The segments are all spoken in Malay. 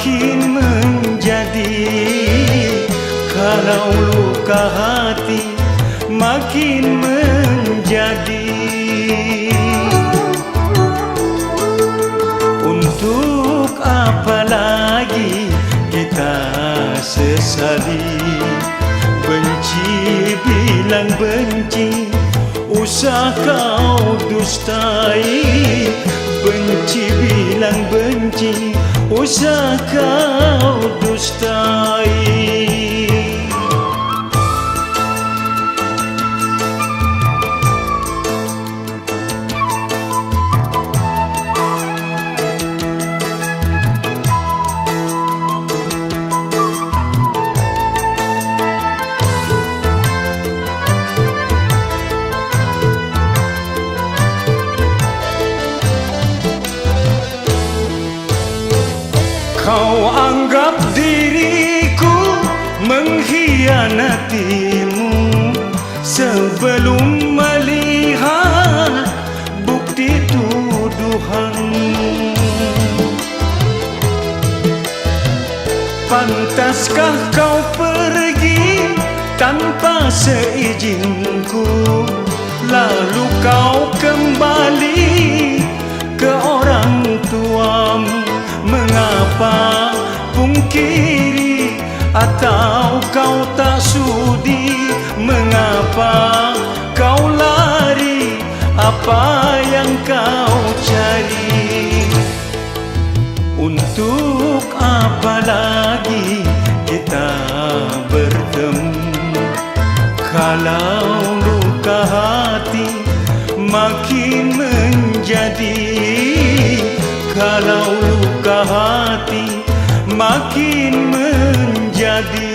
makin menjadi. Kalau luka hati makin menjadi. Untuk apa lagi kita sesali? Benci bilang benci, usah kau dustai. Benci bilang benci, usah kau dustai. Kau anggap diriku mengkhianatimu sebelum melihat bukti tuduhanmu. Pantaskah kau pergi tanpa seizinku, lalu kau kembali ke orang tuamu? Mengapa pungkiri atau kau tak sudi? Mengapa kau lari? Apa yang kau cari? Untuk apa lagi kita bertemu? Kalau luka hati makin menjadi. Kalau luka hati makin menjadi.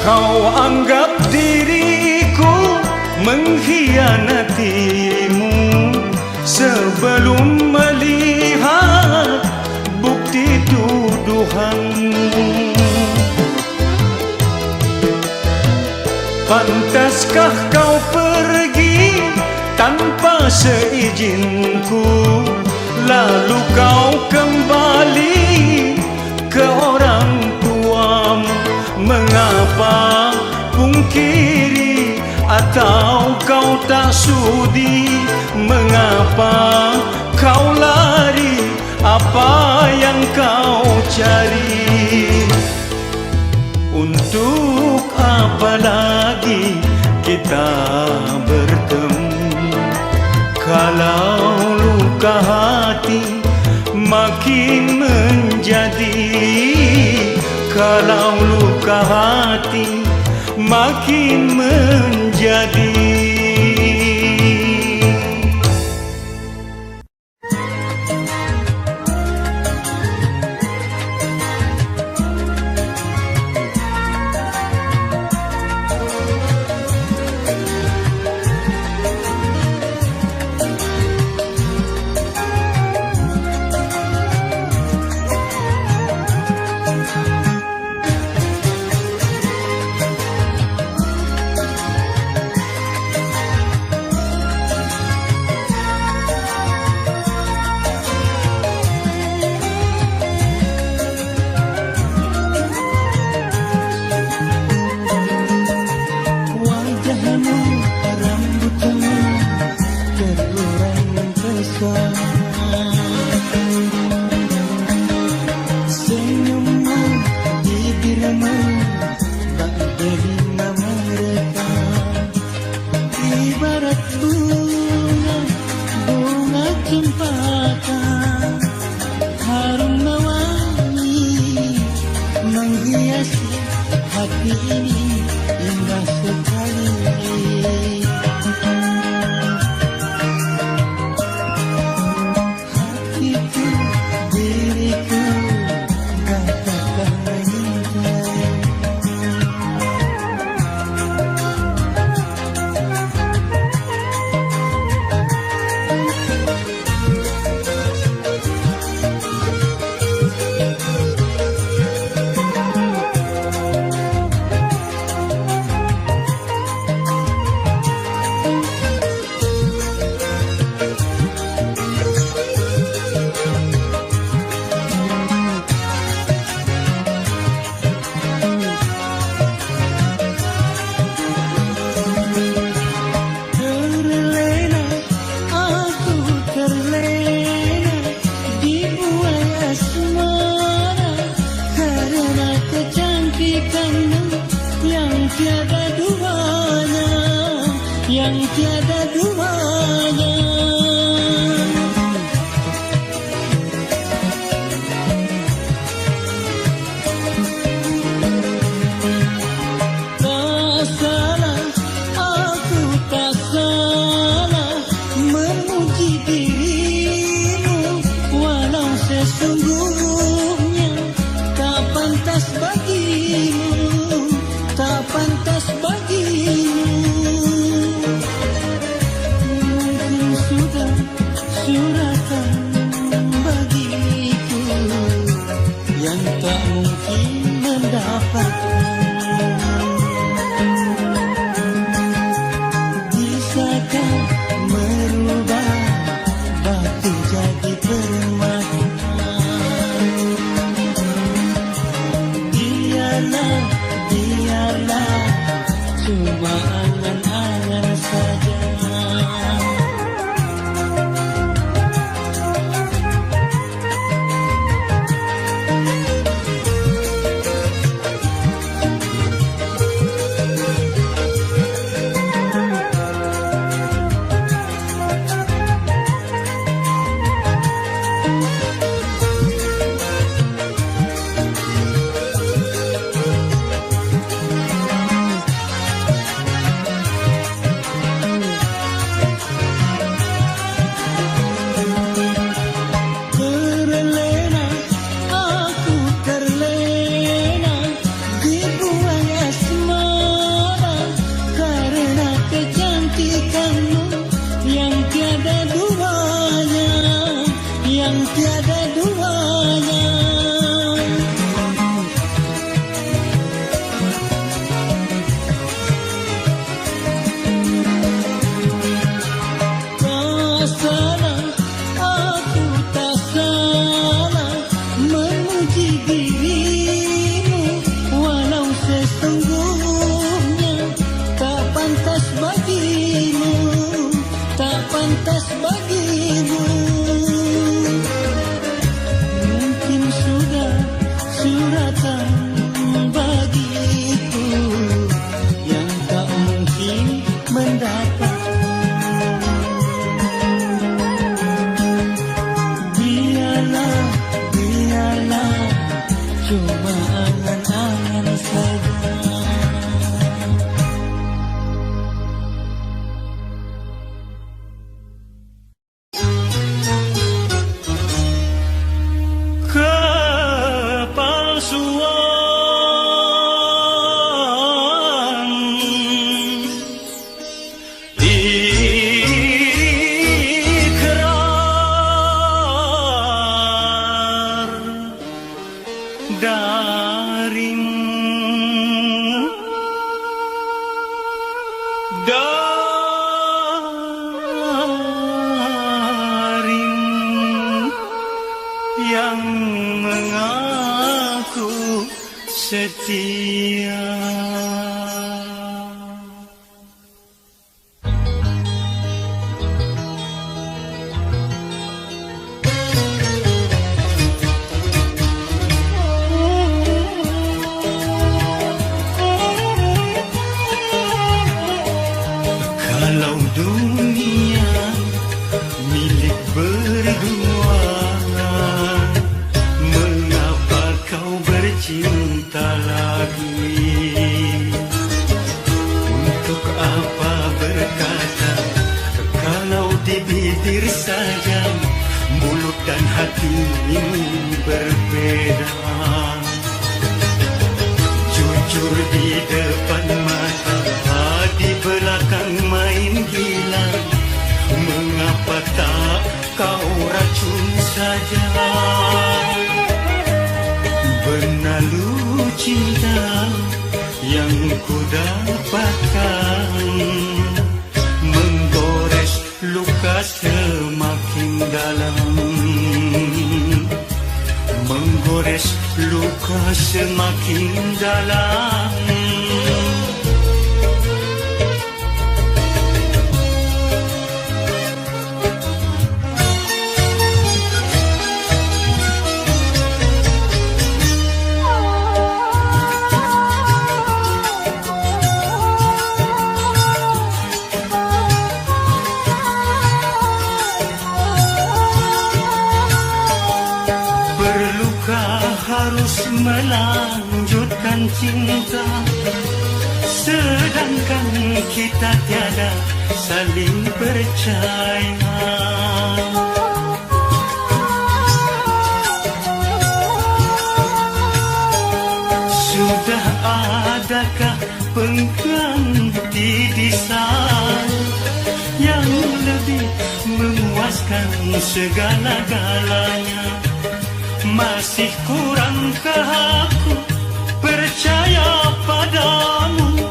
Kau anggap diriku mengkhianatimu sebelum melihat bukti tuduhanmu. Pantaskah kau pergi tanpa seizinku, lalu kau kembali ke orang tuamu? Mengapa pungkiri atau kau tak sudi? Mengapa kau lari? Apa yang kau cari? Untuk apa lagi kita bertemu? Kalau luka hati makin menjadi. Kalau luka hati makin menjadi. darimu, darimu yang mengaku setia. Kalau dunia milik berdua, mengapa kau bercinta lagi? Untuk apa berkata kalau di bibir saja mulut dan hati ini berbeda? Jujur di depan mata, di belakang main gila. Mengapa tak kau racun saja? Benalu cinta yang ku dapatkan, menggores luka semakin dalam, menggores luka semakin dalam. Harus melanjutkan cinta, sedangkan kita tiada saling percaya. Sudah adakah pengganti di sana yang lebih memuaskan segala-galanya? Masih kurangkah aku percaya padamu?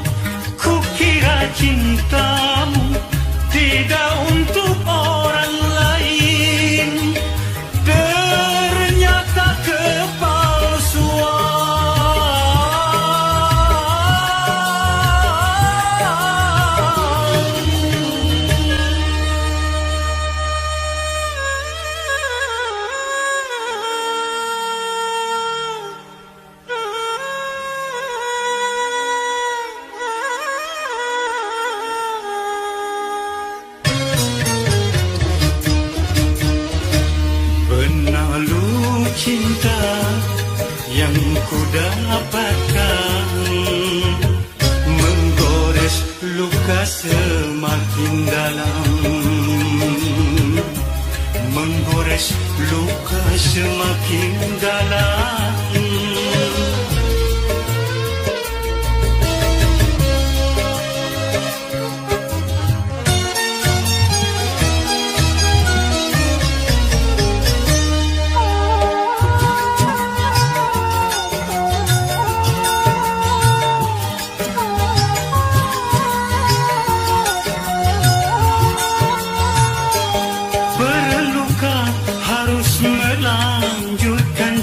Kukira cintamu tidak untuk orang lain, ternyata kepalsuan. Cinta yang ku dapatkan, menggores luka semakin dalam, menggores luka semakin dalam.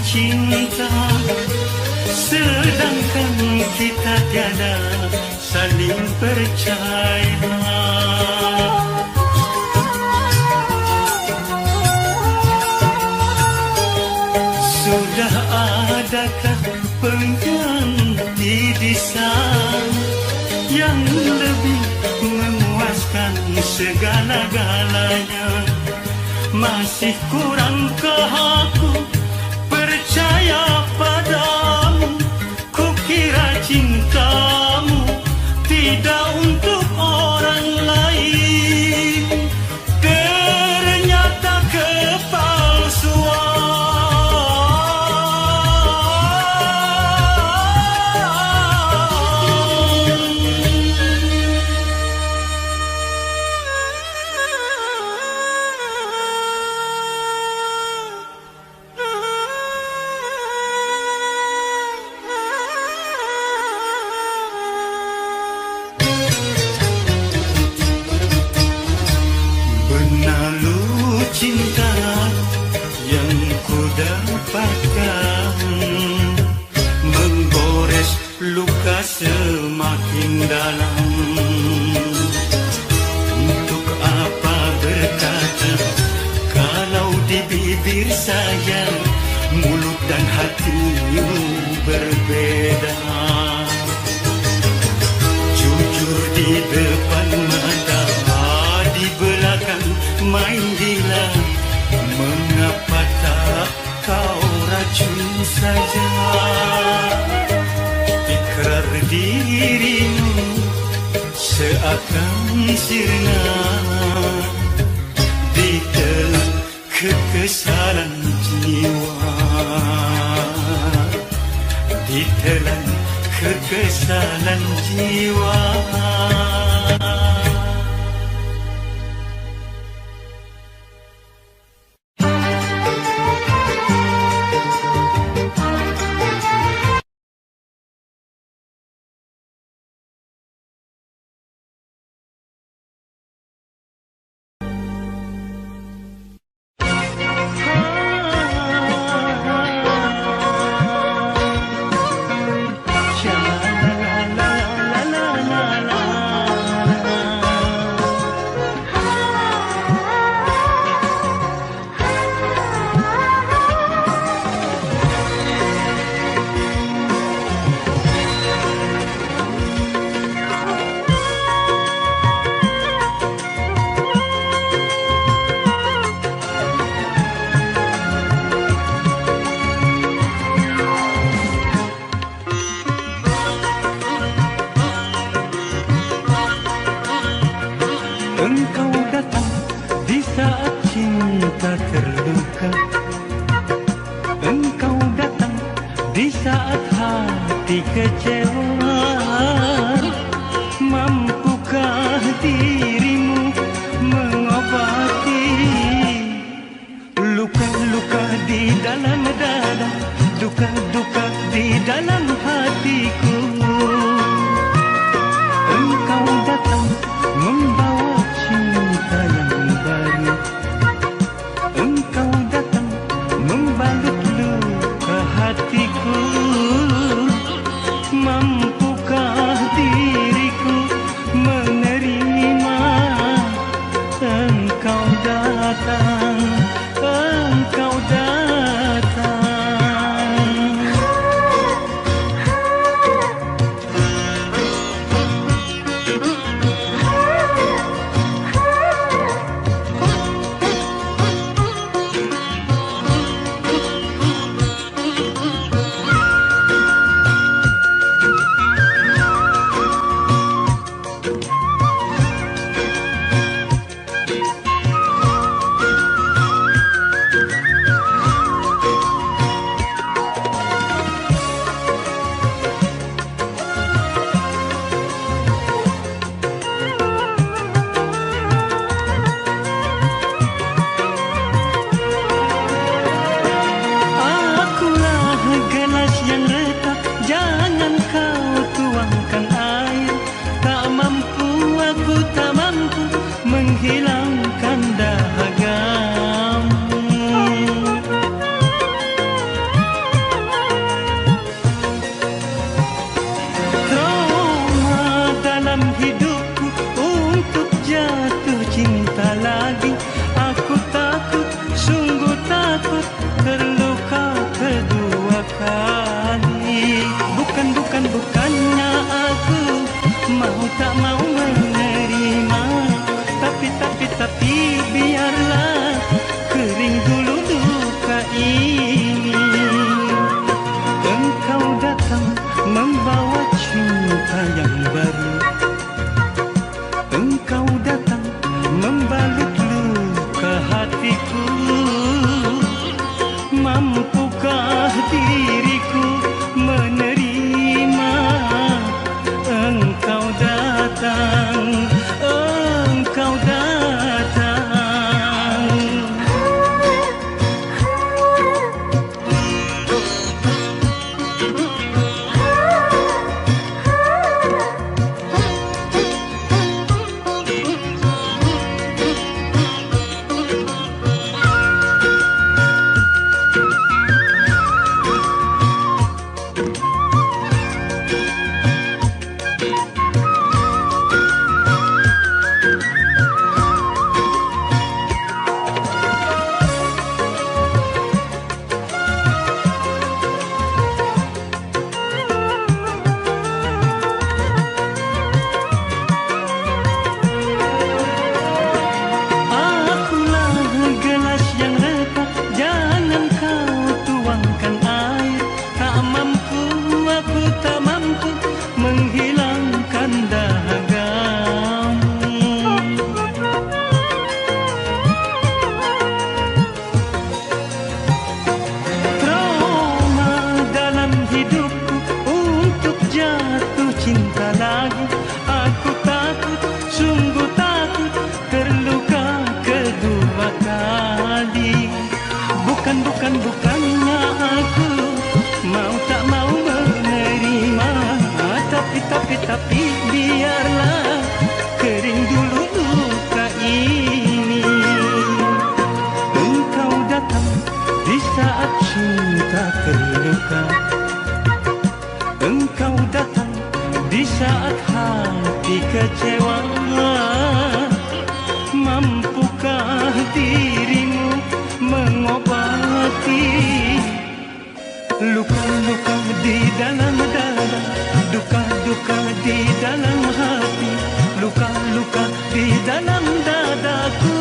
Cinta, sedangkan kita tiada saling percaya. Sudah adakah pengganti di sana yang lebih memuaskan segala-galanya? Masih kurangkah aku percaya padamu? Kukira cintamu tidak untuk orang lain, ternyata kepalsuan. di bibir saya, mulut dan hatimu berbeda. Jujur di depan mata, di belakang main gila. Mengapa tak kau racun saja? Ikrar dirimu seakan sirna, ditelan kekesalan jiwa, ditelan kekesalan jiwa. Engkau datang di saat cinta terluka. Engkau datang di saat hati kecewa. Mampukah dirimu mengobati luka-luka di dalam dada, duka-duka di dalam hatiku? Engkau datang membawa cinta yang baru. Engkau datang membalut luka hatiku. Mampukah diriku menerima? Engkau datang, engkau datang. Menghilangkan dahagamu. Trauma dalam hidupku untuk jatuh cinta lagi. Aku takut, sungguh takut terluka kedua kali. Bukannya aku mau tak mau menerima. Tapi biarlah kering dulu duka ini. Engkau datang membawa cinta yang baru. Engkau datang membalut luka hatiku. Mampukah diriku menerima? Engkau datang, engkau datang. Bukannya aku mau tak mau menerima, tapi biarlah kering dulu luka ini. Engkau datang di saat cinta terluka, engkau datang di saat hati kecewa. Mampukah dirimu mengobati luka-luka di dalam dada, duka-duka di dalam hati, luka-luka di dalam dadaku.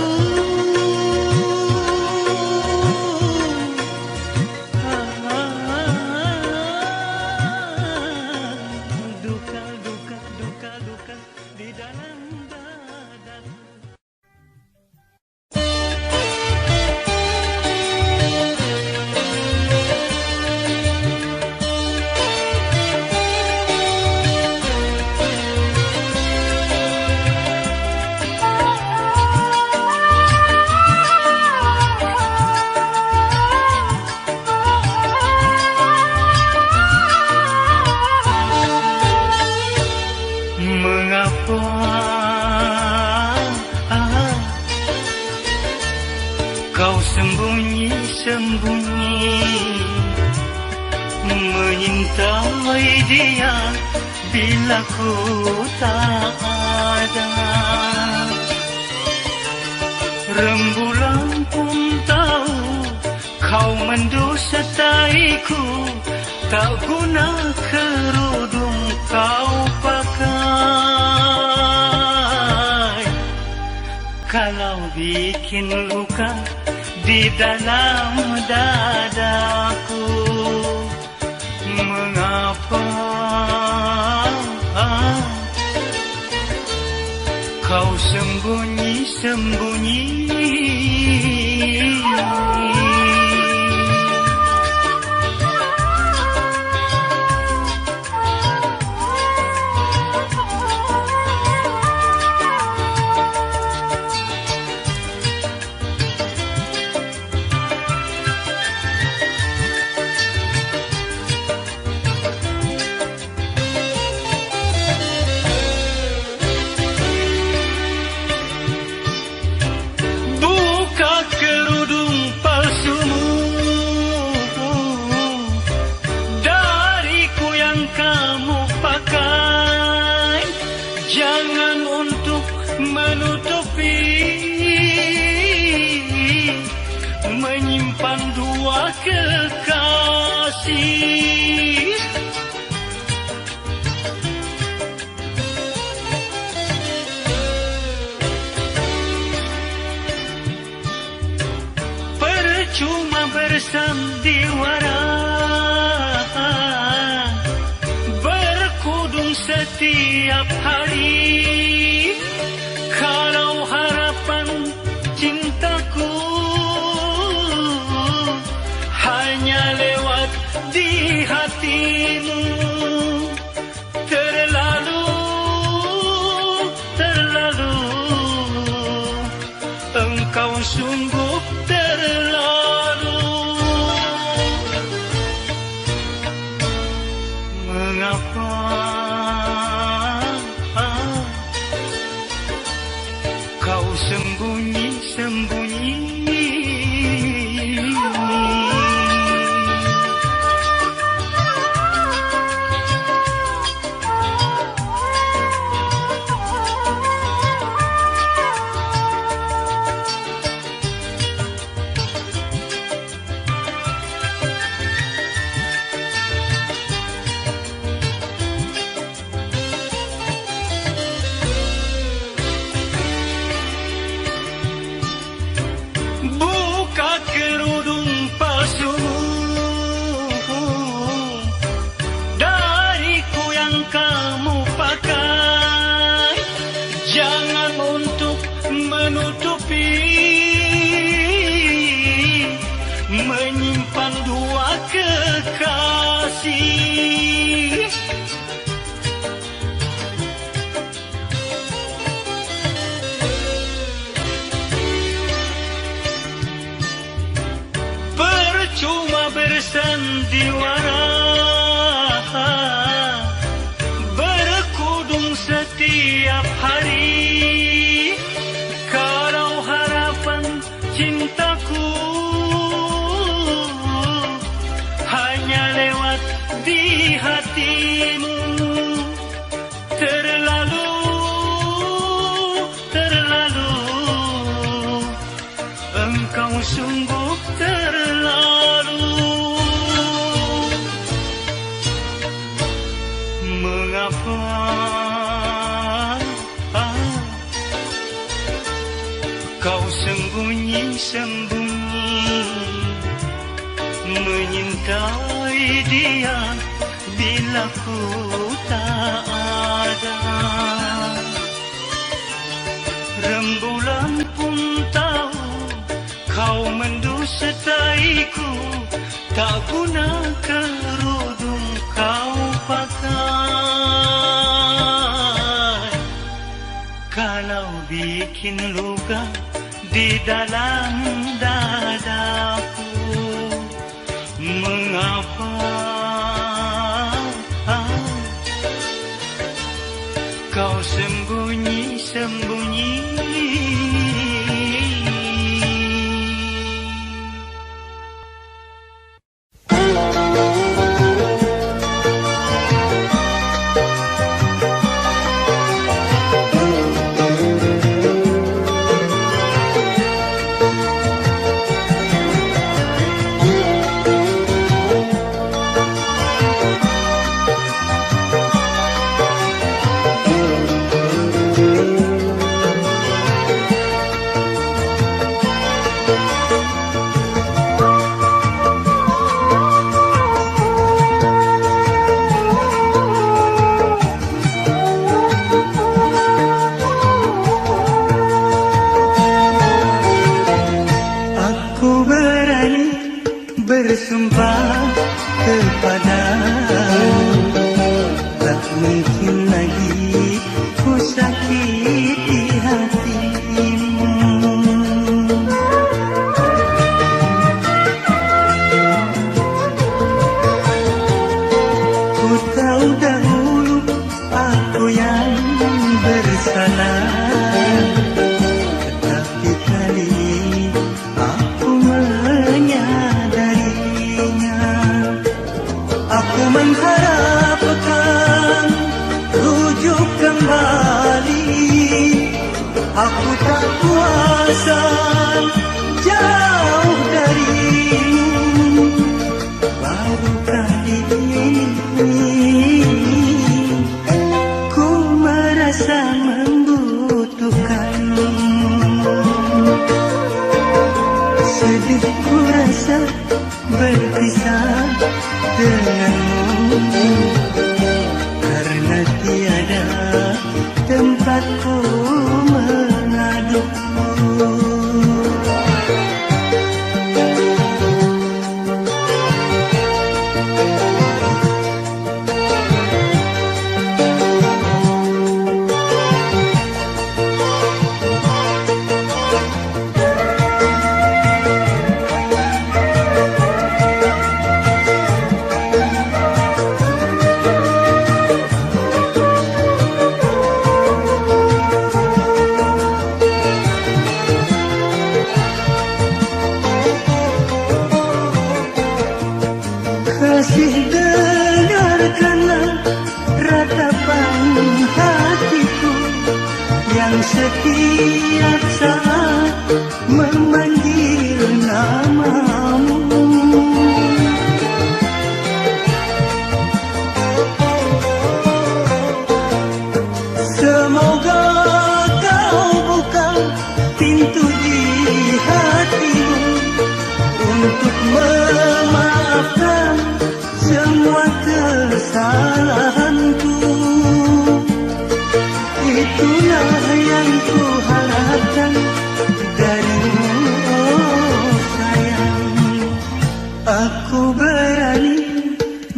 Duka-duka di dalam dadaku. Kau sembunyi-sembunyi menyintai dia bila ku tak ada. Rembulan pun tahu kau mendustaiku, tak guna kerudung kau pakai. Kalau bikin luka di dalam dadaku, mengapa kau sembunyi-sembunyi? Jangan untuk menutupi, menyimpan dua kekasih. Percuma bersandiwara, berkudung setiap hari, kalau harapan cintaku hanya lewat di hatimu. Terlalu engkau sungguh terlalu. Mengapa kau sembunyi-sembunyi? Jangan untuk menutupi, menyimpan dua kekasih. bersandiwara, berkudung setiap hari. Kalau harapan cintaku hanya lewat di hatimu, terlalu engkau sungguh terlalu. Mengapa kau sembunyi-sembunyi menyintai dia bila ku tak ada? Rembulan pun tahu kau mendustaiku, tak guna kerudung kau pakai. Kalau bikin luka di dalam dadaku, mengapa kau sembunyi-sembunyi? Bersumpah kepadamu, tak mungkin lagi ku sakiti hatimu. Ku tahu dahulu aku yang bersalah, tetapi kali ini aku mengharapkan rujuk kembali. Aku tak kuasa jauh darimu. Baru kali ini ku merasa membutuhkanmu. Sedih ku rasa berpisah denganmu, karena tiada tempatku mengadu. Kasih dengarkanlah ratapan hatiku yang setiap saat memanggil namamu. Semoga kau buka pintu di hatimu untuk memaafkan semua kesalahanku. Itulah yang ku harapkan darimu, oh sayang. Aku berani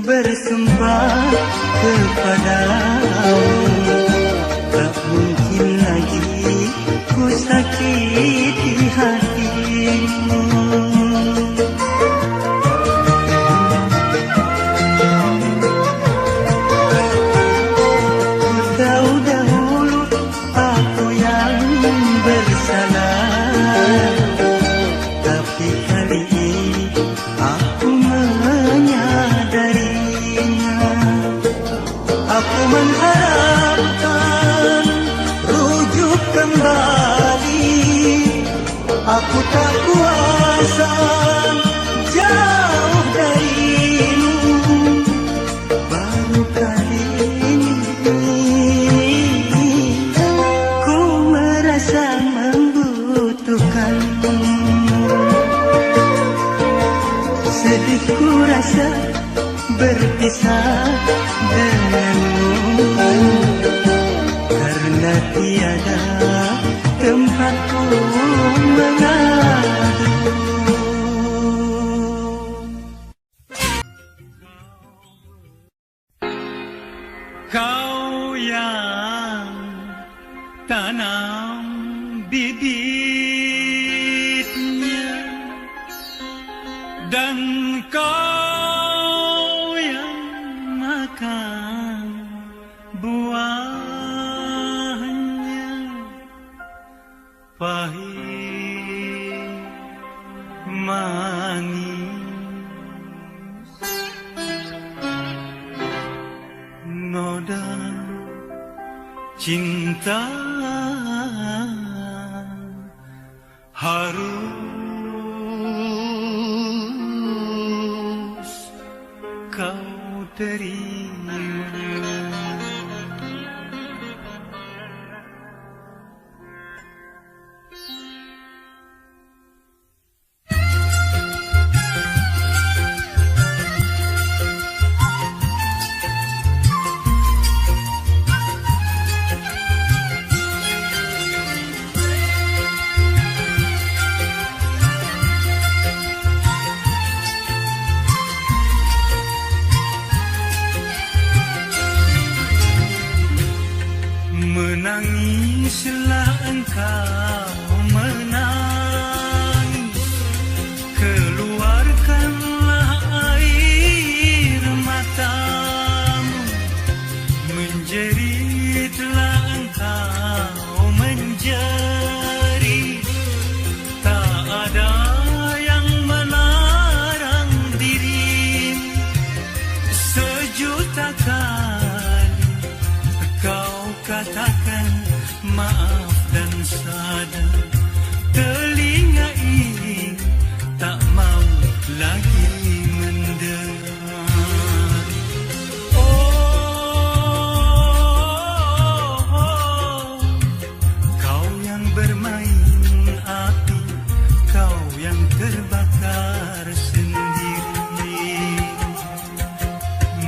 bersumpah kepadamu, tak mungkin lagi ku sakiti hatimu. mengharapkan rujuk kembali. Aku tak kuasa jauh darimu. Baru kali ini ku merasa membutuhkanmu. Sedih ku rasa berpisah denganmu, karena tiada tempatku mengadu. Kau yang tanam bibitnya, dan kau yang makan buahnya. Pahit manis, noda cinta harus kau terima. Menangislah engkau, menangis, keluarkanlah air matamu. Menjeritlah engkau, menjerit, tak ada yang melarang dirimu. Sejuta kali kau katakan maaf dan sadar, telinga ini tak mau lagi mendengar. Oh, kau yang bermain api, kau yang terbakar sendiri.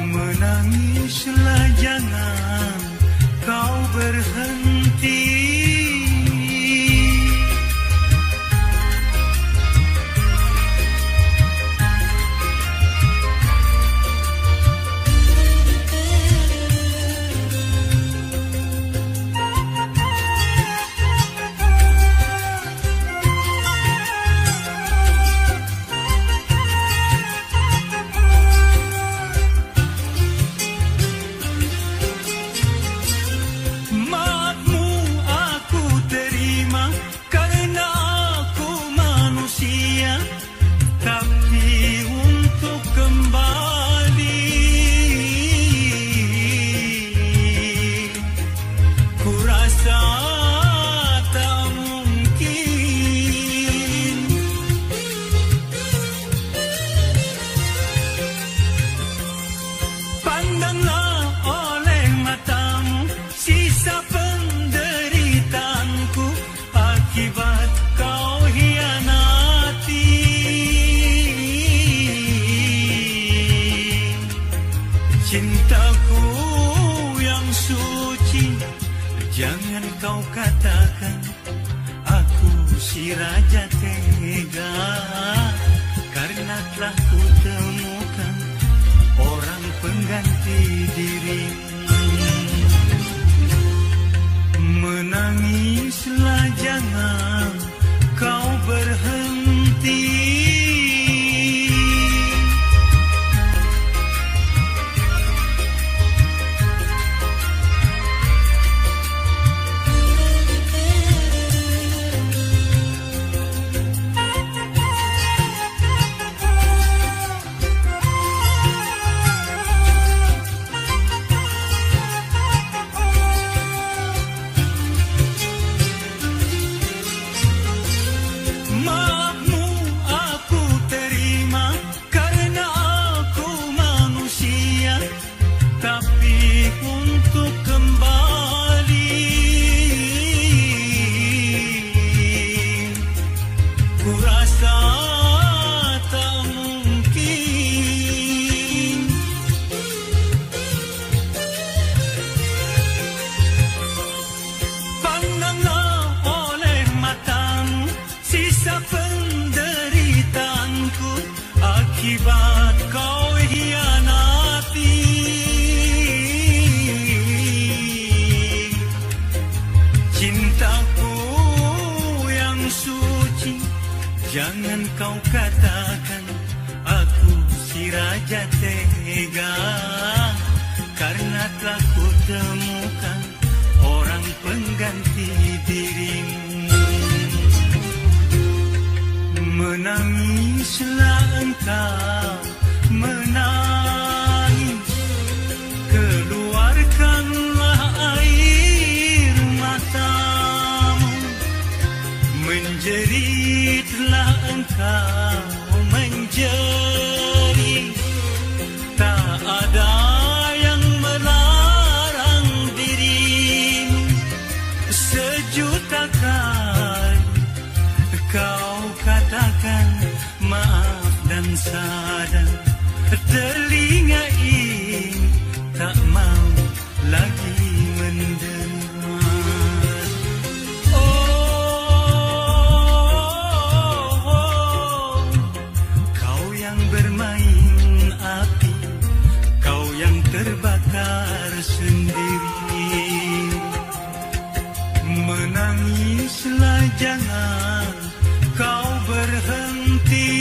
Menangislah, jangan kau berhenti. Cintaku yang suci, jangan kau katakan aku si raja tega, karena telah ku temukan orang pengganti diri. Menangislah, jangan kau berhenti. akibat kau hianati. Cintaku yang suci, jangan kau katakan aku si raja tega, karena telah ku temukan orang pengganti dirimu. Menangislah engkau, menangis, keluarkanlah air matamu. Menjeritlah engkau, menjerit, tak ada yang melarang dirimu. Sejuta kali kau katakan maaf dan sadar, telinga ini tak mau lagi mendengar. Oh, kau yang bermain api, kau yang terbakar sendiri. Menangislah, jangan kau berhenti.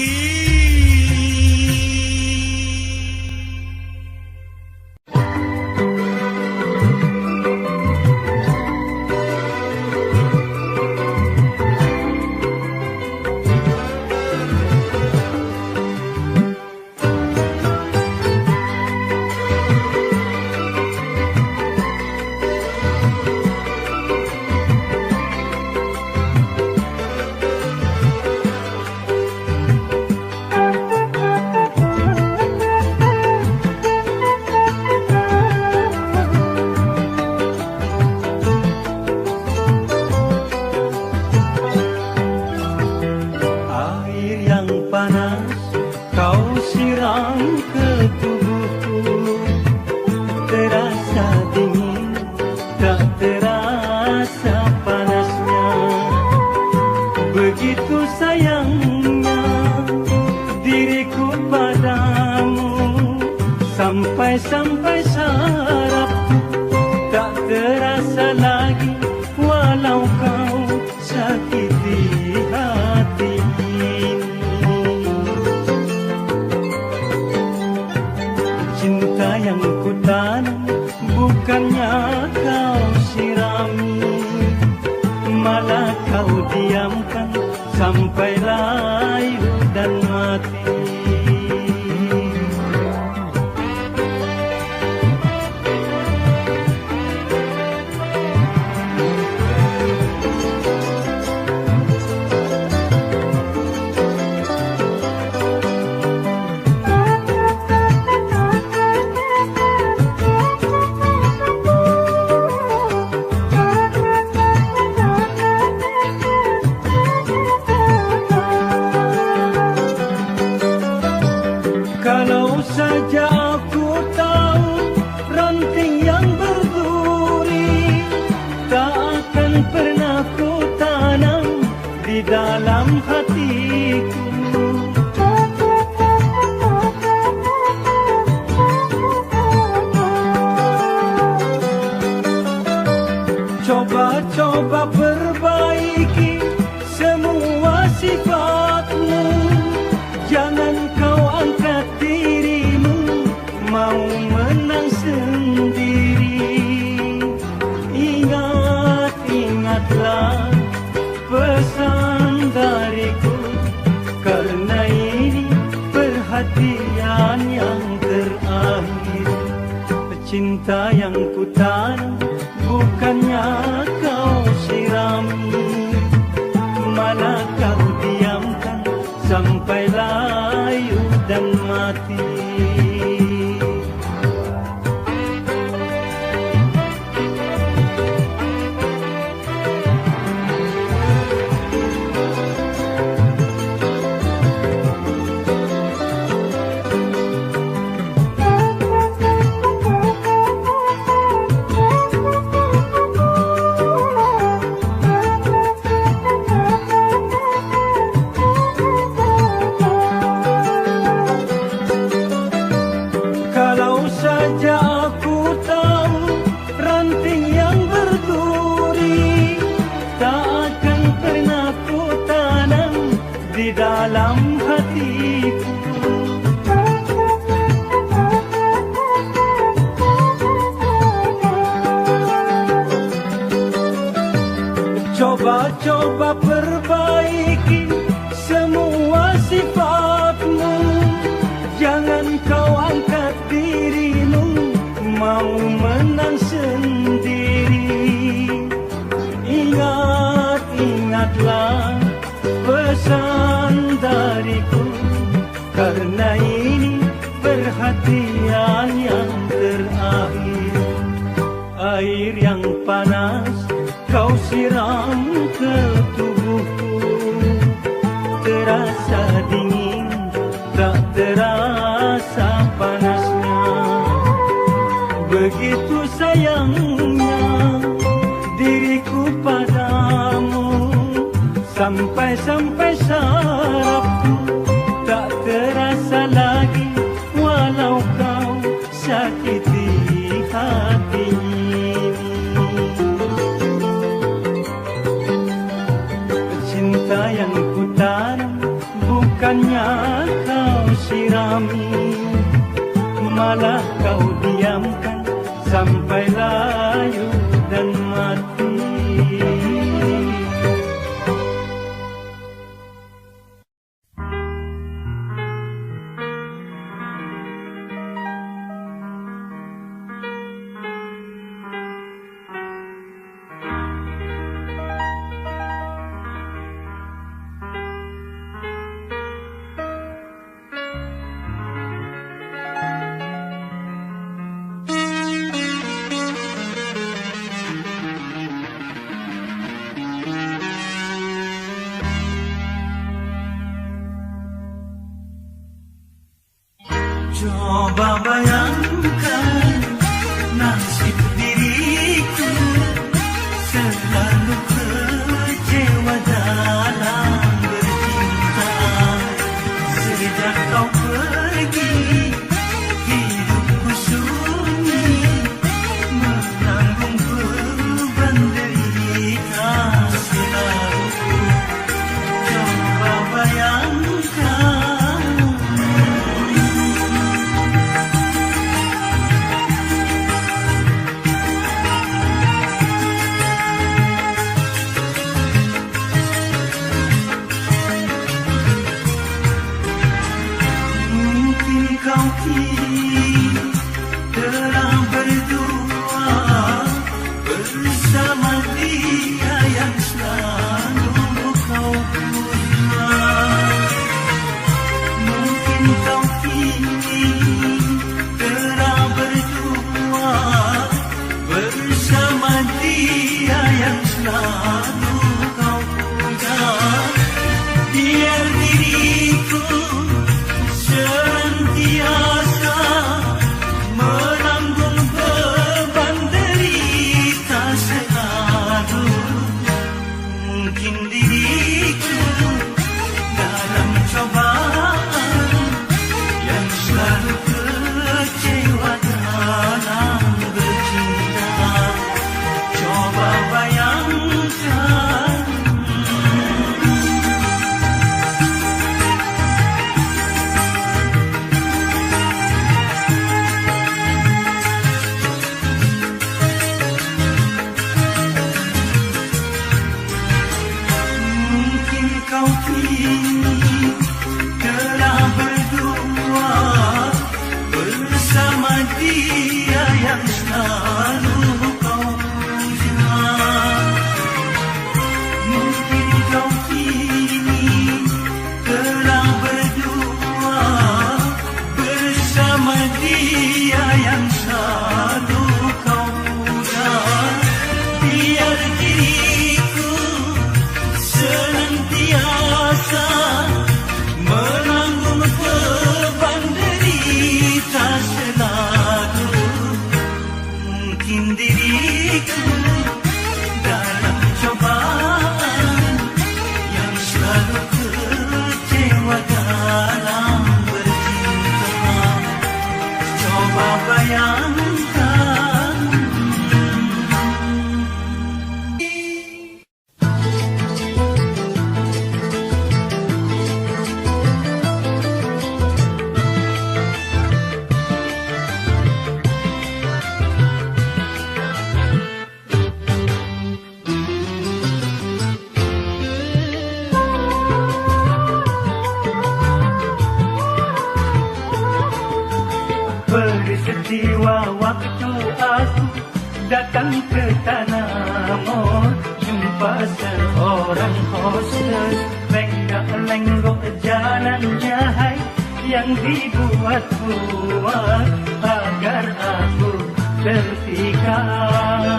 Sampai sarafku tak terasa lagi, walau kau sakiti hati ini. Cinta yang ku tanam bukannya kau sirami, malah kau diamkan sampai layu dan mati. Kalau saja aku tahu ranting yang berduri tak akan pernah ku tanam di dalam hatiku. Coba-coba perbaiki semua sifatmu, jangan kau angkat dirimu mau menang sendiri. Ingatlah pesan dariku, karena ini perhatian yang terakhir. Cinta yang ku tanam bukannya kau sirami, malah kau diamkan sampai layu dan mati. coba perbaiki semua sifatmu. Jangan kau angkat dirimu, mau menang sendiri. Ingat, ingatlah pesan dariku, karena ini perhatian yang terakhir. Air yang panas kau siram ke tubuhku, terasa dingin, tak terasa panasnya. Begitu sayangnya diriku padamu, sampai-sampai sarafku tak terasa lagi, walau kau sakiti hati ini. Cinta yang kutanam bukannya kau sirami, malah kau diamkan sampai layu dan mati. Coba bayangkan nasib diriku, selalu kecewa dalam bercinta. Sejak kau pergi, hidupku sunyi, menanggung beban derita selalu. Coba bayangkan kau kini telah berdua bersama dia yang selalu kau puja. Mungkin kau kini telah berdua bersama dia yang selalu kau puja. Biar diriku senantiasa menanggung beban derita selalu. Mungkin diriku dalam cobaan yang selalu kecewa dalam bercinta. Coba bayangkan kau kini telah berdua bersama dia yang selalu kau puja. Mungkin kau kini telah berdua bersama dia yang selalu kau puja. Biar diriku senantiasa menanggung beban derita selalu. jiwa waktu aku datang ke Tanah Mor, jumpa seorang hostess, lenggak-lenggok jalannya hai, yang dibuat kuat agar aku terpikat.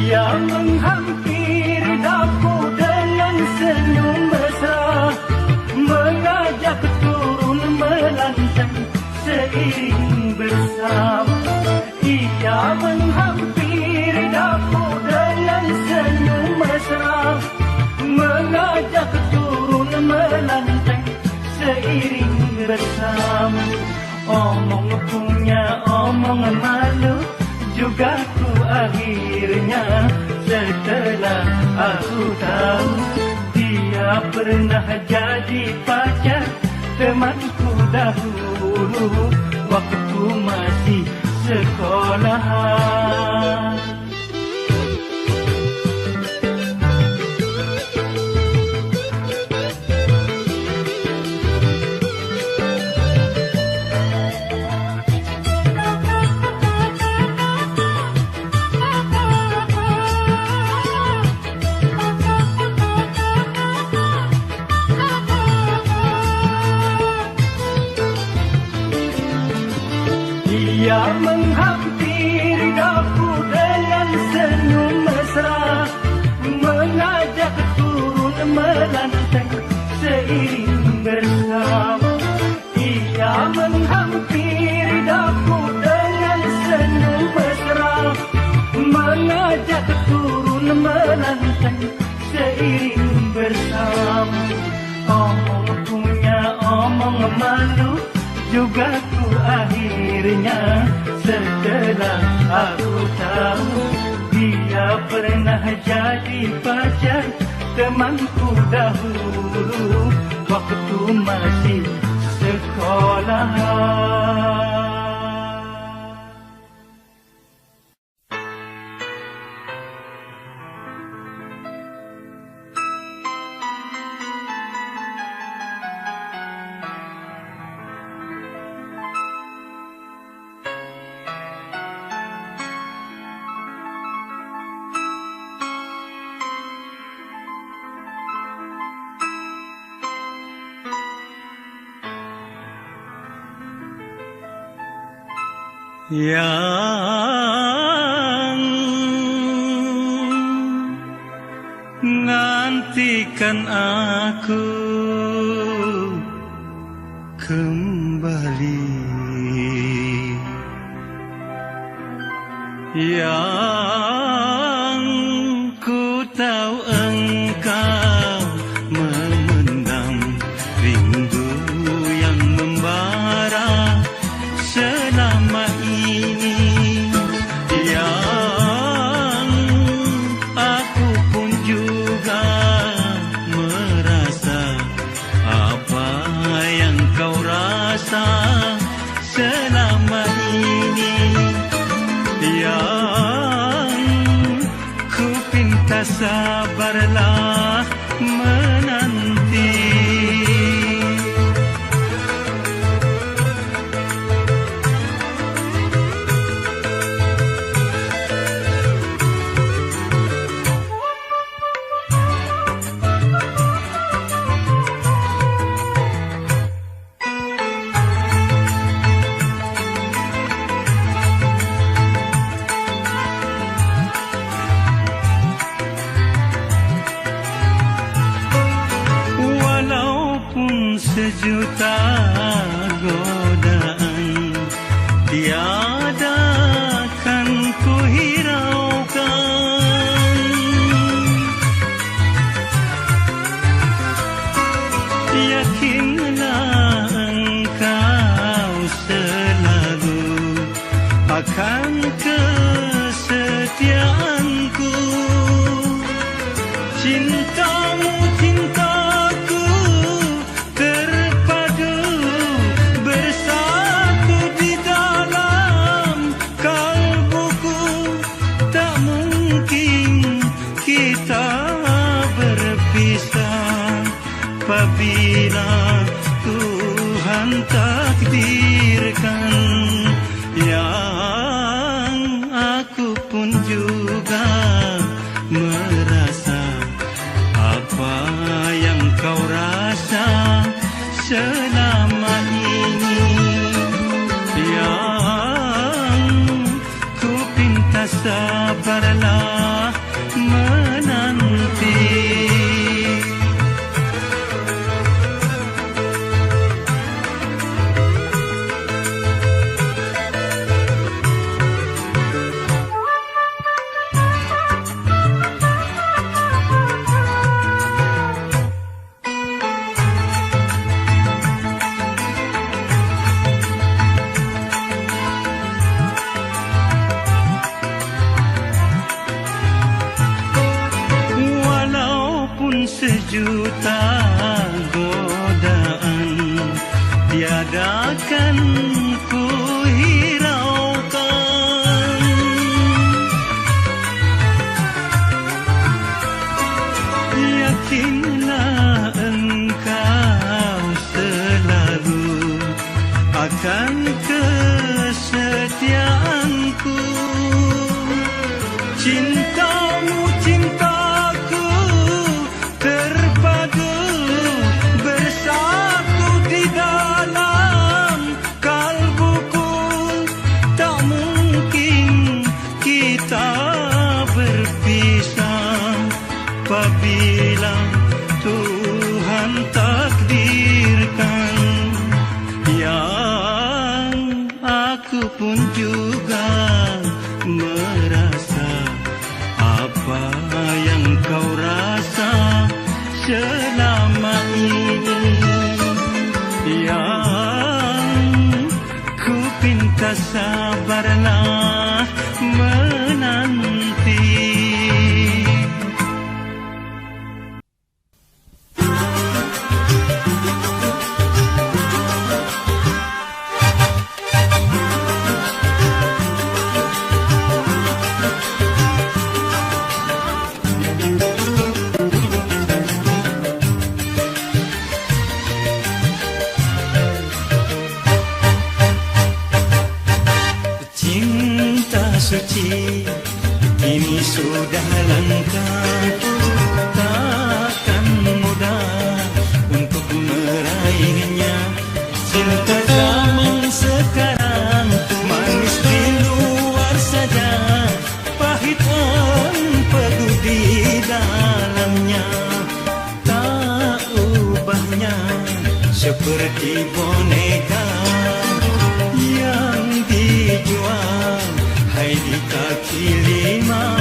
Dia menghampiri daku dengan senyum mesra, mengajak turun melantai seiring bersama. Ia menghampiri daku dengan senyum mesra, mengajak turun melantai seiring bersama. Omong punya omong malu juga ku akhirnya, setelah aku tahu dia pernah jadi pacar temanku dahulu waktu masih sekolahan. Dia menghampiri daku dengan senyum mesra, mengajak turun melantai seiring bersama. Ia menghampiri daku dengan senyum mesra, mengajak turun melantai seiring bersama. Omong punya omong malu juga ku akhirnya, setelah aku tahu dia pernah jadi pacar temanku dahulu waktu masih sekolahan. Yang nantikan aku kembali, yang ku tahu engkau memendam rindu yang membara selama ini, yang aku pun juga merasa apa yang kau rasa selama ini, yang ku pinta sabarlah menanti. Sejuta godaan tiada kan ku hiraukan, yakinlah engkau selalu akan kesetiaanku. Cintamu cintaku terpadu bersatu di dalam kalbuku. Tak mungkin kita berpisah apabila Tuhan takdirkan. Yang aku pun juga merasa apa yang kau rasa selama ini. Yang ku pinta sabarlah menanti. Sejuta godaan tiadakan ku hiraukan. Yakinlah engkau selalu akan kesetiaanku. Cintamu cintaku terpadu bersatu di dalam kalbuku. Tak mungkin kita berpisah apabila Tuhan takdirkan. Yang aku pun juga merasa apa yang kau rasa selama ini. Yang ku pinta sabarlah menanti. Suci ini sudah langka, takkan mudah untuk meraihnya. Cinta zaman sekarang manis di luar saja, pahit empedu di dalamnya. Tak ubahnya seperti boneka yang dijual hai di kaki lima.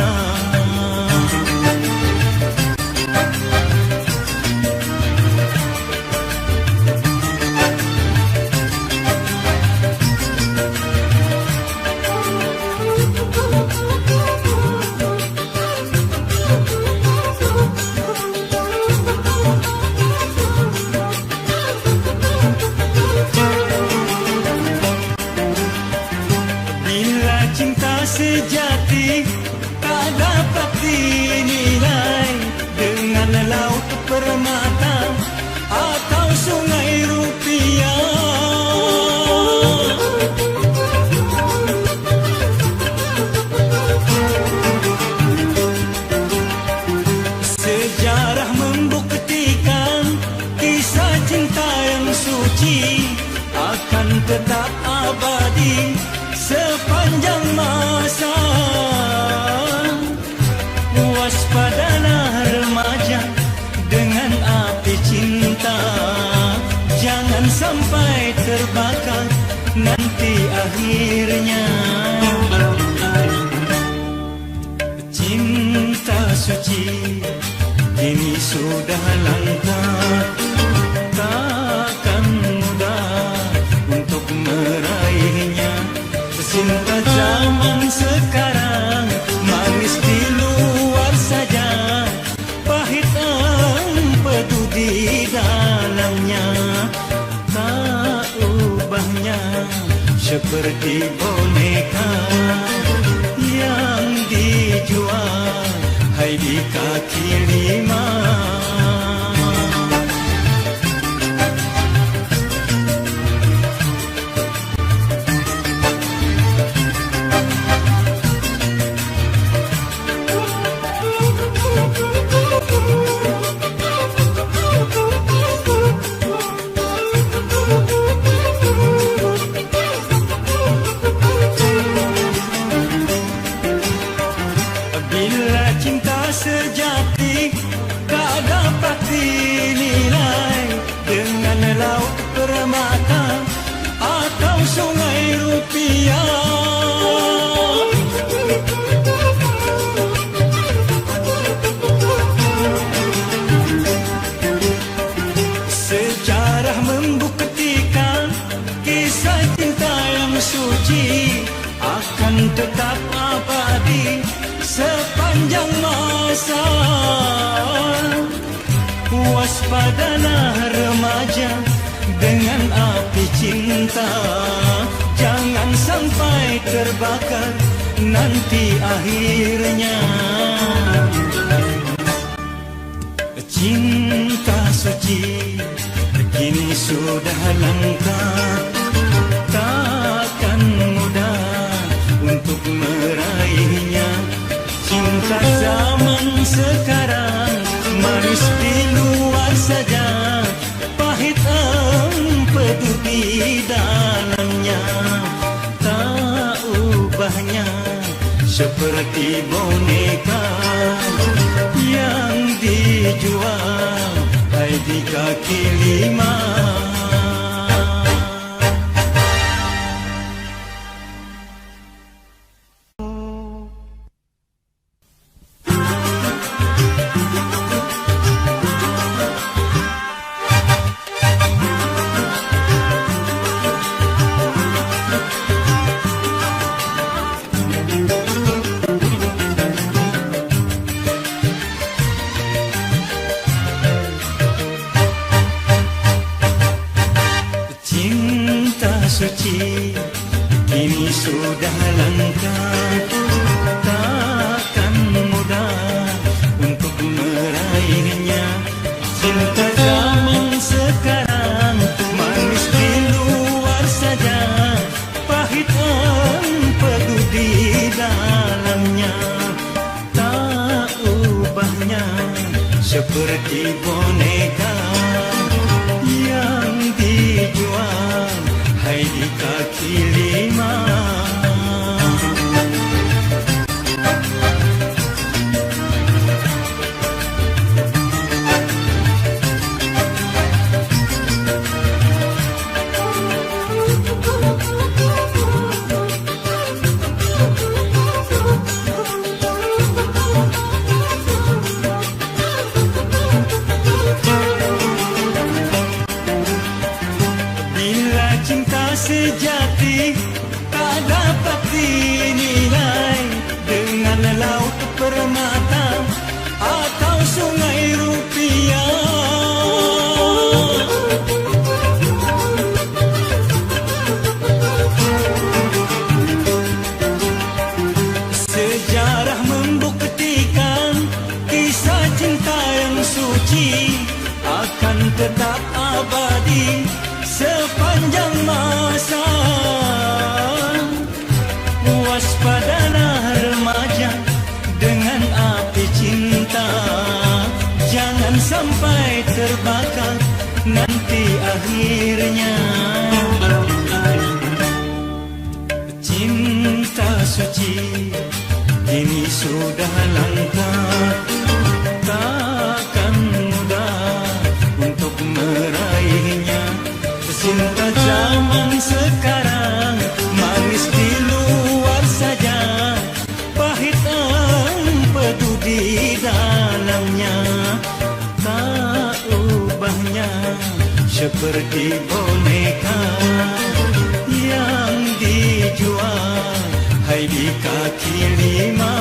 Sejati tak dapat dinilai dengan laut permata atau sungai rupiah. Sejarah membuktikan kisah cinta yang suci akan tetap abadi sepanjang masa. Waspadalah remaja dengan api cinta, jangan sampai terbakar nanti akhirnya. Cinta suci ini sudah langka, takkan mudah untuk meraihnya. Cinta zaman sekarang seperti boneka yang dijual hai di kaki lima. Sejati tak dapat dinilai dengan laut permata atau sungai rupiah. Sejarah membuktikan kisah cinta yang suci akan tetap abadi sepanjang masa. Waspadalah remaja dengan api cinta, jangan sampai terbakar nanti akhirnya. Cinta suci kini sudah langka, takkan mudah untuk meraihnya. Cinta zaman sekarang manis di luar saja, pahit empedu di dalamnya. Tak ubahnya seperti boneka yang dijual hai di kaki lima. Suci kini sudah langka, takkan mudah untuk meraihnya. Cinta zaman sekarang manis di luar saja, pahit empedu di dalamnya. Tak ubahnya seperti boneka yang dijual hai di kaki lima. Sejati tak dapat dinilai dengan laut permata atau sungai rupiah. Sejarah membuktikan kisah cinta yang suci akan tetap abadi sepanjang masa. Waspadalah remaja dengan api cinta, jangan sampai terbakar nanti akhirnya. Cinta suci kini sudah langka, takkan mudah untuk meraihnya. Cinta zaman sekarang manis di luar saja, pahit empedu di dalamnya. Tak ubahnya seperti boneka yang dijual hai di kaki lima.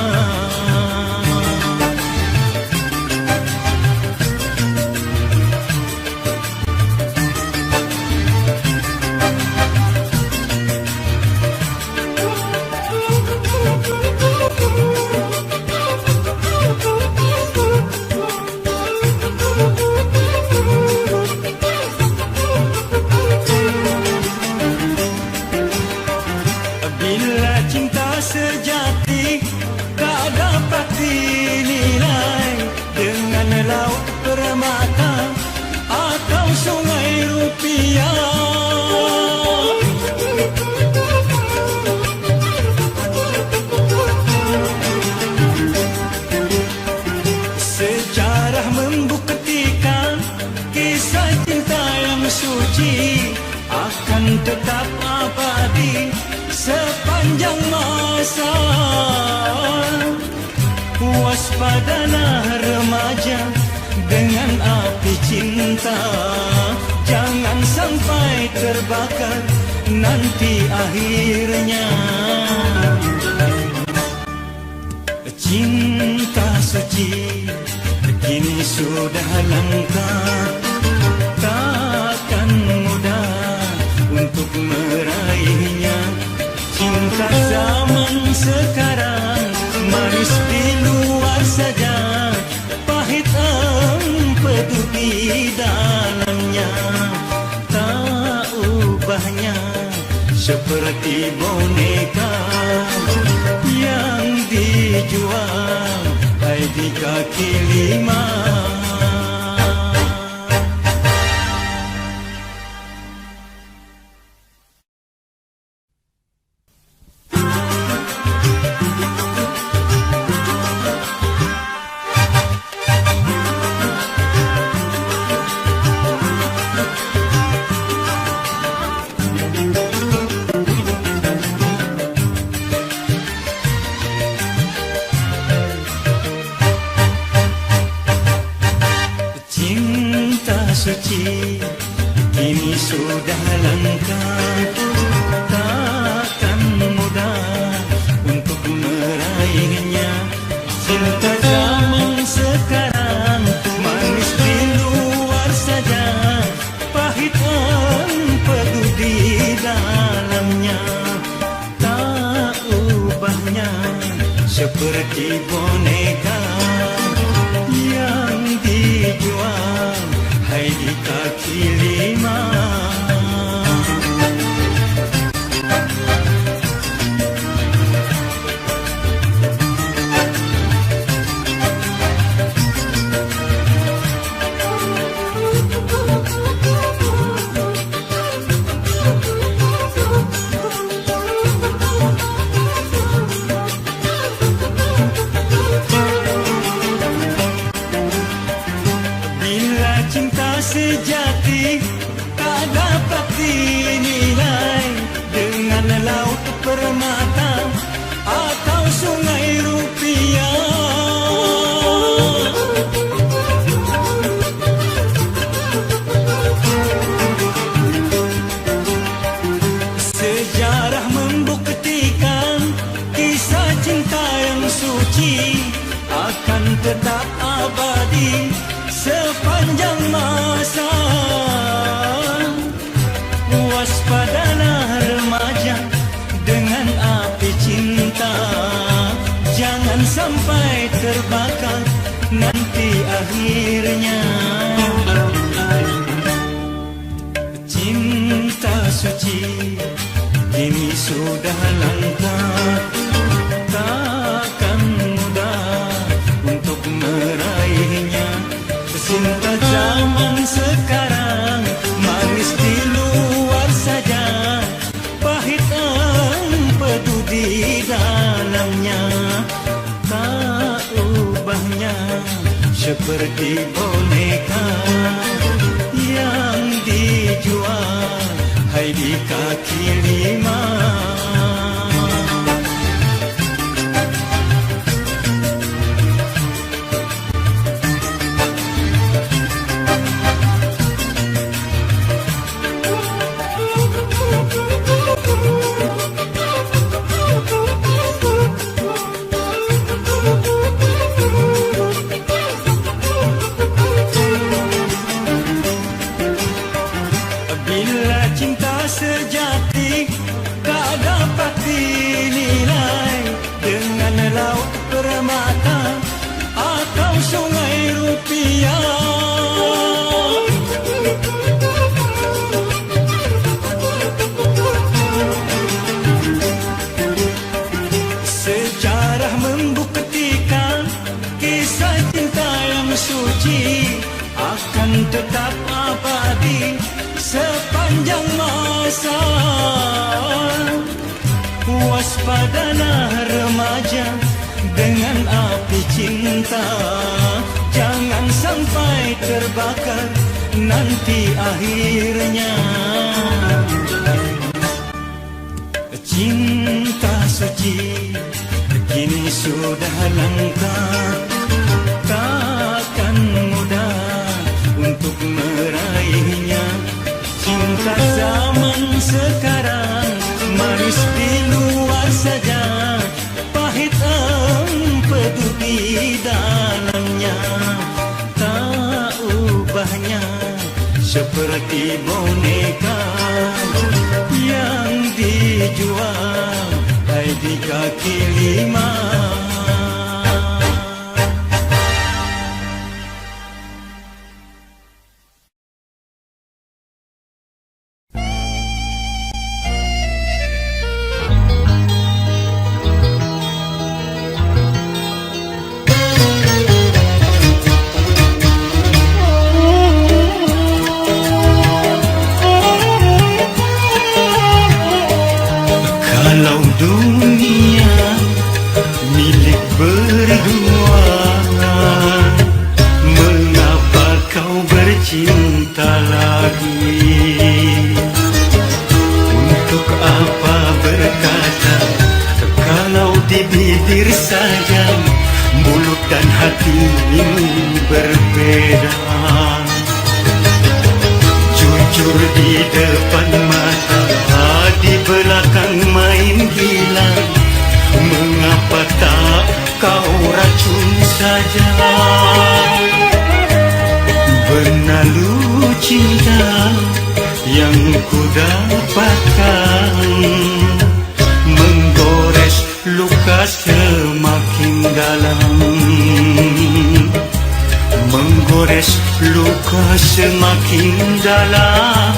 Waspadalah remaja dengan api cinta, jangan sampai terbakar nanti akhirnya. Cinta suci kini sudah langka, takkan mudah untuk meraihnya. Cinta zaman sekarang manis di luar saja, pahit empedu di dalamnya. Tak ubahnya seperti boneka yang dijual hai di kaki lima. Suci kini sudah langka, takkan mudah untuk meraihnya. Cinta zaman sekarang manis di luar saja, pahit empedu di dalamnya. Tak ubahnya seperti boneka yang dijual hai di kaki lima. Cinta sejati tak dapat dinilai dengan laut permata atau sungai rupiah. Sejarah membuktikan kisah cinta yang suci akan tetap abadi sepanjang masa. Waspadalah remaja dengan api cinta, jangan sampai terbakar nanti akhirnya. Cinta suci kini sudah langka, takkan mudah untuk meraihnya. Cinta zaman sekarang manis di luar saja, pahit empedu di dalamnya. Tak ubahnya seperti boneka yang dijual hai di kaki lima. Cinta sejati tak dapat dinilai dengan laut permata atau sungai rupiah. Sejarah membuktikan kisah cinta yang suci akan tetap abadi sepanjang masa. Waspadalah remaja dengan api cinta, jangan sampai terbakar nanti akhirnya. Cinta suci kini sudah langka, teduh di dalamnya, tak ubahnya seperti boneka yang dijual hai di kaki lima. Kalau dunia milik berdua, mengapa kau bercinta lagi? Untuk apa berkata kalau di bibir saja mulut dan hati ini berbeda? Jujur di depan mata, di belakang main gila. Mengapa tak kau racun saja? Bernalu cinta yang ku dapatkan, menggores luka semakin dalam, menggores luka semakin dalam.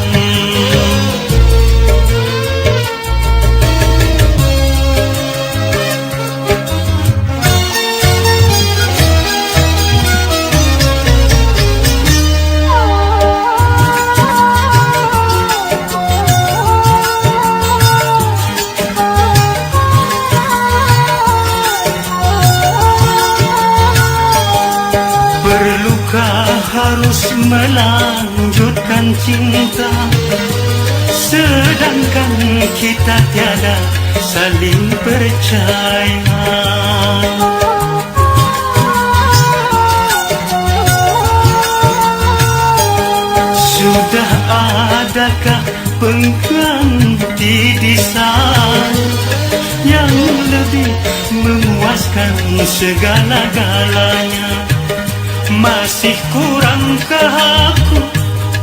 Harus melanjutkan cinta, sedangkan kita tiada saling percaya. Sudah adakah pengganti di sana yang lebih memuaskan segala-galanya? Masih kurangkah aku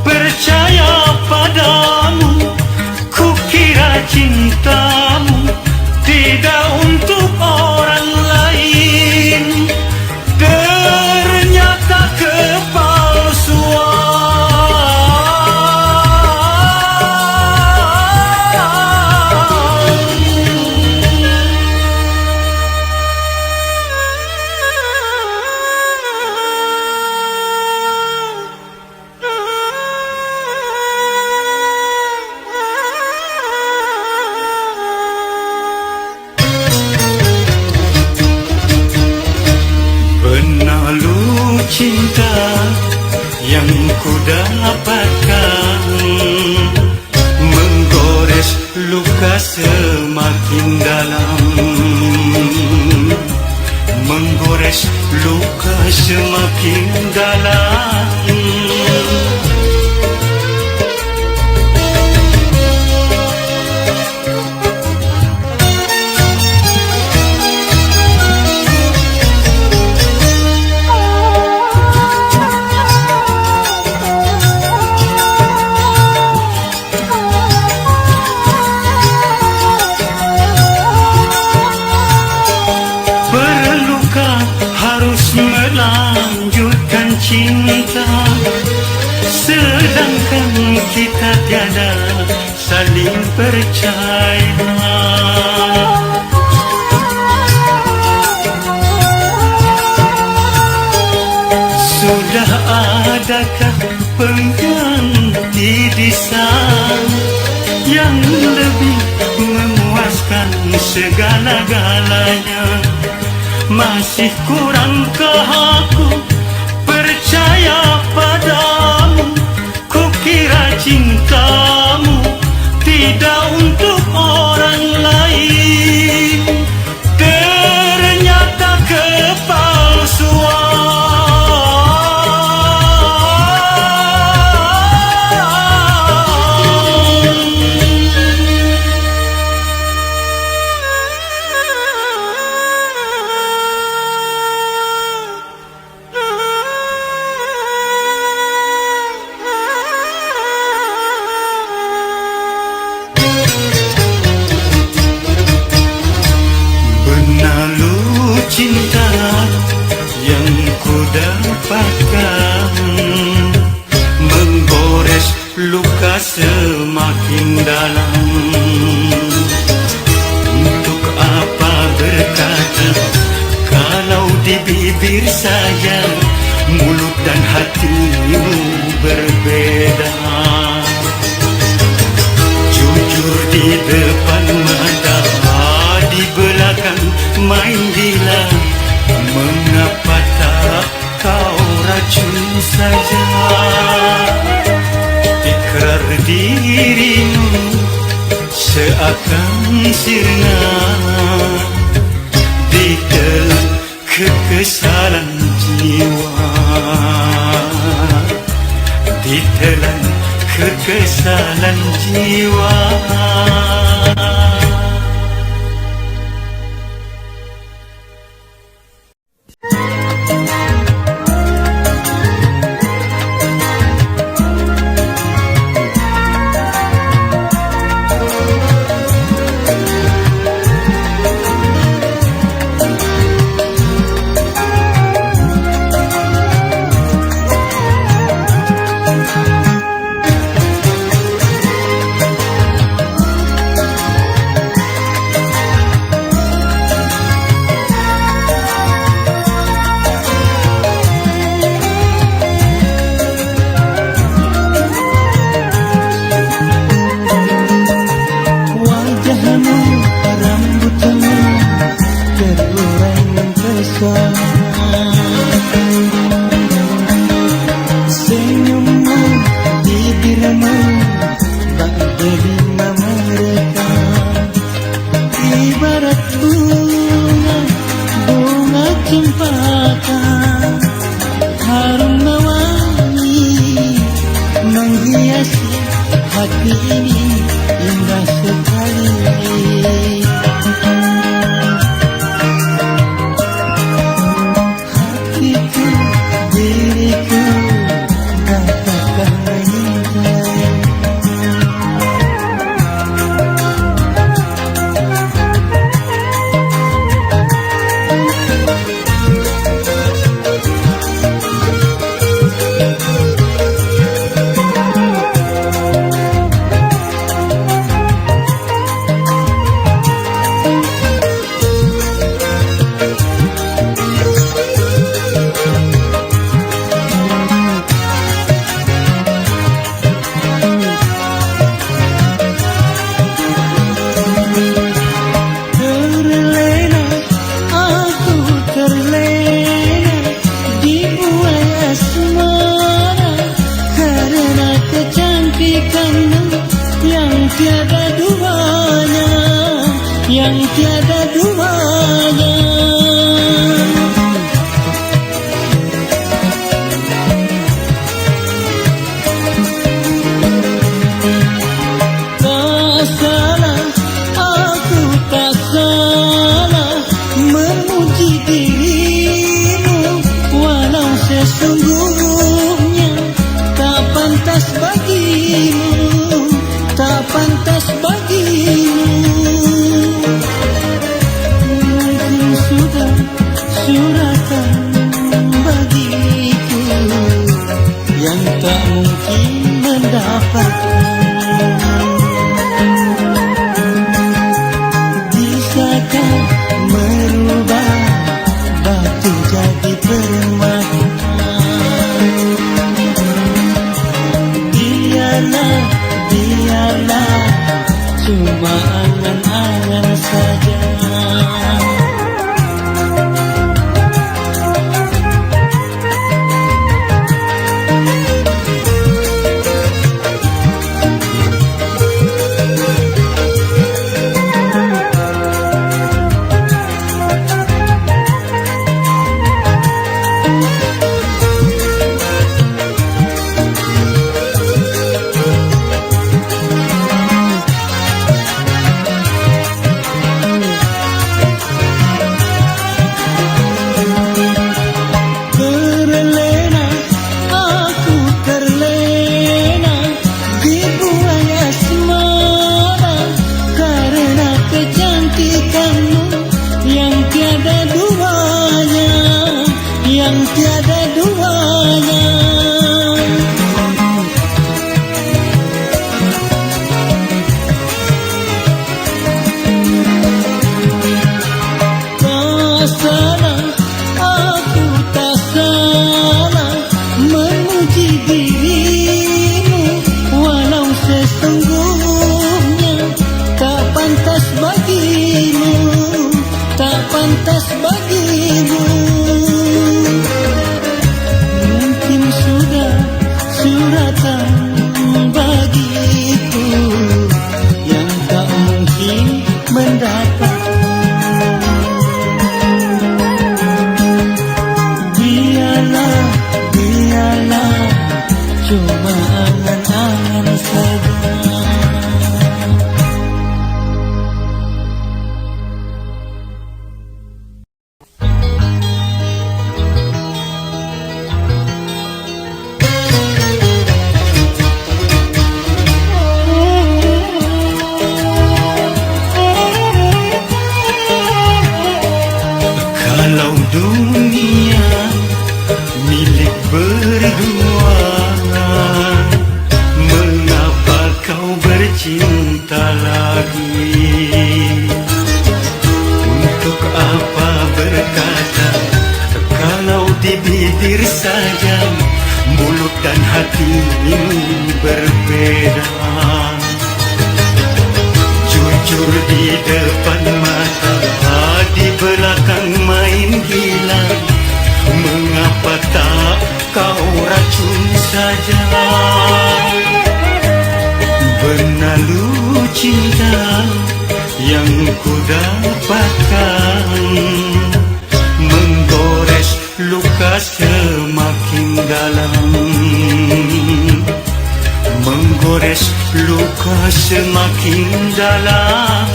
percaya padamu? Kukira cintamu tidak untuk orang lain, ternyata kepalsuan. Cinta yang ku dapatkan, menggores luka semakin dalam, menggores luka semakin dalam. Melanjutkan cinta, sedangkan kita tiada saling percaya. Sudah adakah pengganti di sana yang lebih memuaskan segala-galanya? Masih kurangkah aku percaya padamu? Kukira cintamu tidak untuk orang lain, ternyata kepalsuan. dapatkan menggores luka semakin dalam. Untuk apa berkata kalau di bibir saja mulut dan hatimu berbeda. Jujur di depan mata, di belakang main gila. Mengapa tak kau racun saja? Ikrar dirimu seakan sirna ditelan kekesalan jiwa, ditelan kekesalan jiwa. Biarlah cuma angan salah, aku tak salah memuji dirimu, walau sesungguhnya tak pantas bagimu, tak pantas bagimu. Mungkin sudah suratan bagiku yang tak mungkin mendapat. Biarlah, cuma angan-angan saja. Kalau dunia milik berdua, mengapa kau bercinta lagi? Untuk apa berkata kalau di bibir saja mulut dan hati ini berbeda? Jujur di depan mata, di belakang main gila. Mengapa tak kau racun saja? Bernalu cinta yang ku dapatkan, menggores luka semakin dalam, menggores luka semakin dalam.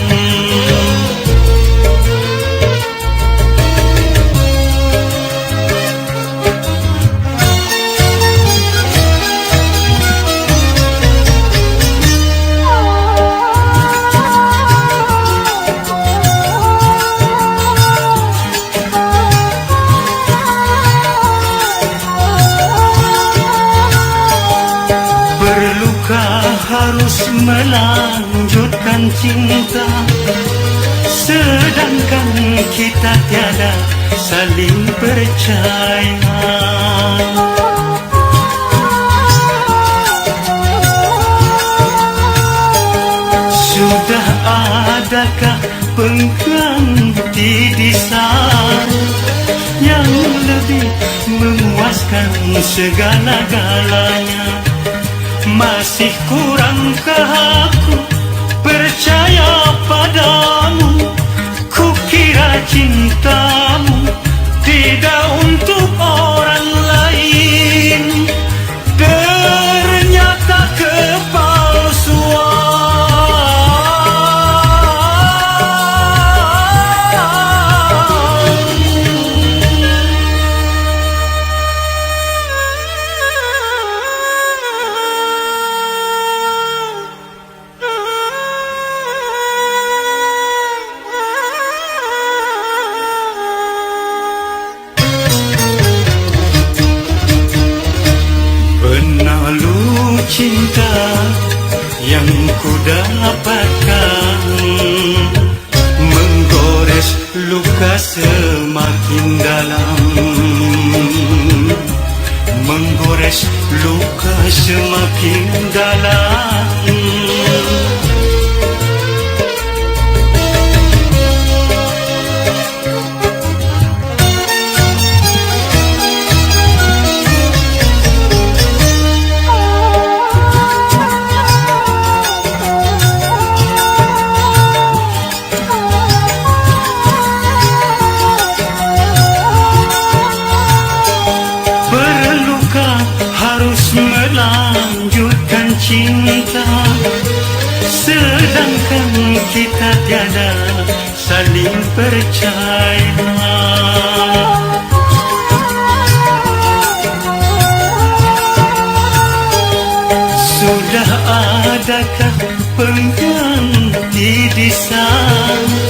Harus melanjutkan cinta, sedangkan kita tiada saling percaya. Sudah adakah pengganti di sana yang lebih memuaskan segala-galanya? Masih kurangkah aku percaya padamu? Kukira cintamu tidak untuk orang lain, ternyata kepalsuan. Cinta yang ku dapatkan, menggores luka semakin dalam, menggores luka semakin dalam. Melanjutkan cinta, sedangkan kita tiada saling percaya. Sudah adakah pengganti di sana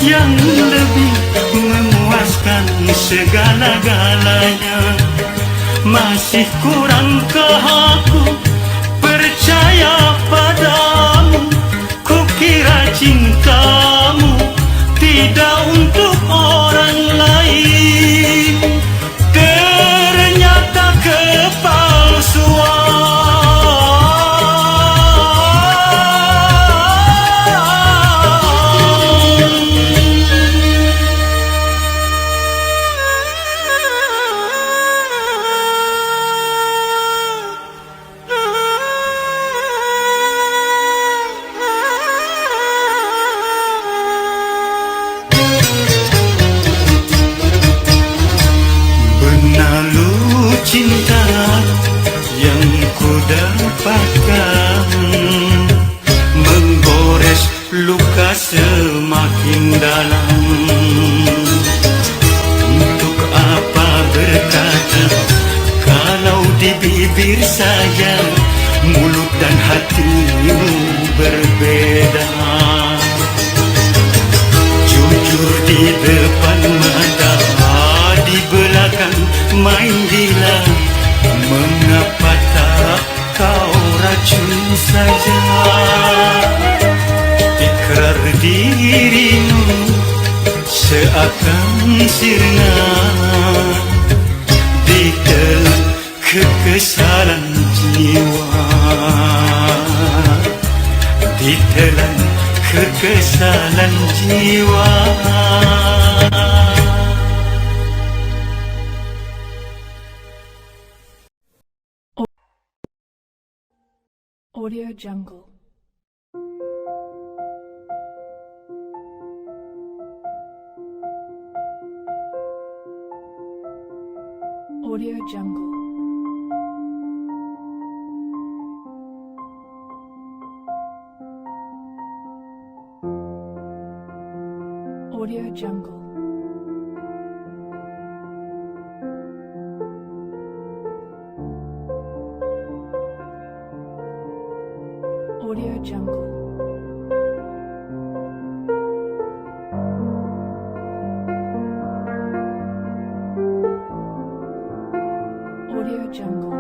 yang lebih memuaskan segala-galanya? Masih kurangkah aku percaya padamu? Kukira cintamu tidak untuk orang lain. dirimu seakan sirna ditelan kekesalan jiwa, ditelan kekesalan jiwa. Audio Jungle. Audio Jungle. Audio Jungle. Audio Jungle. Audio Jungle.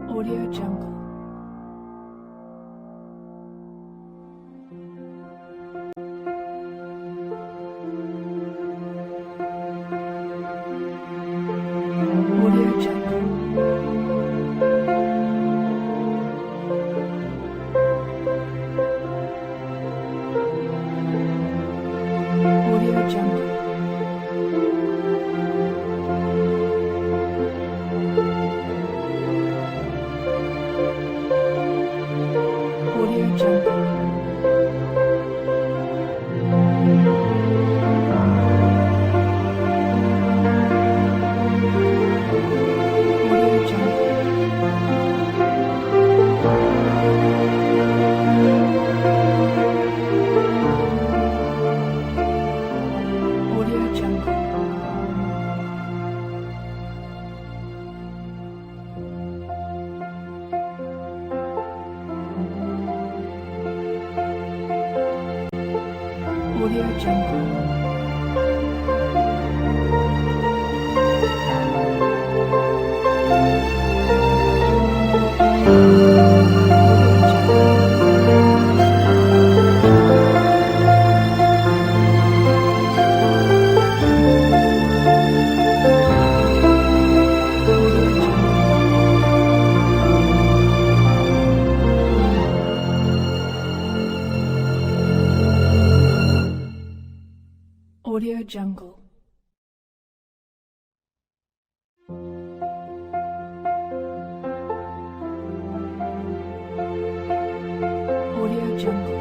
Audio Jungle. Audio Jungle. Audio Jungle. Audio Jungle. Audio Jungle. Audio Jungle. Audio Jungle. Audio Jungle. Audio Jungle.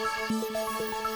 Jungle.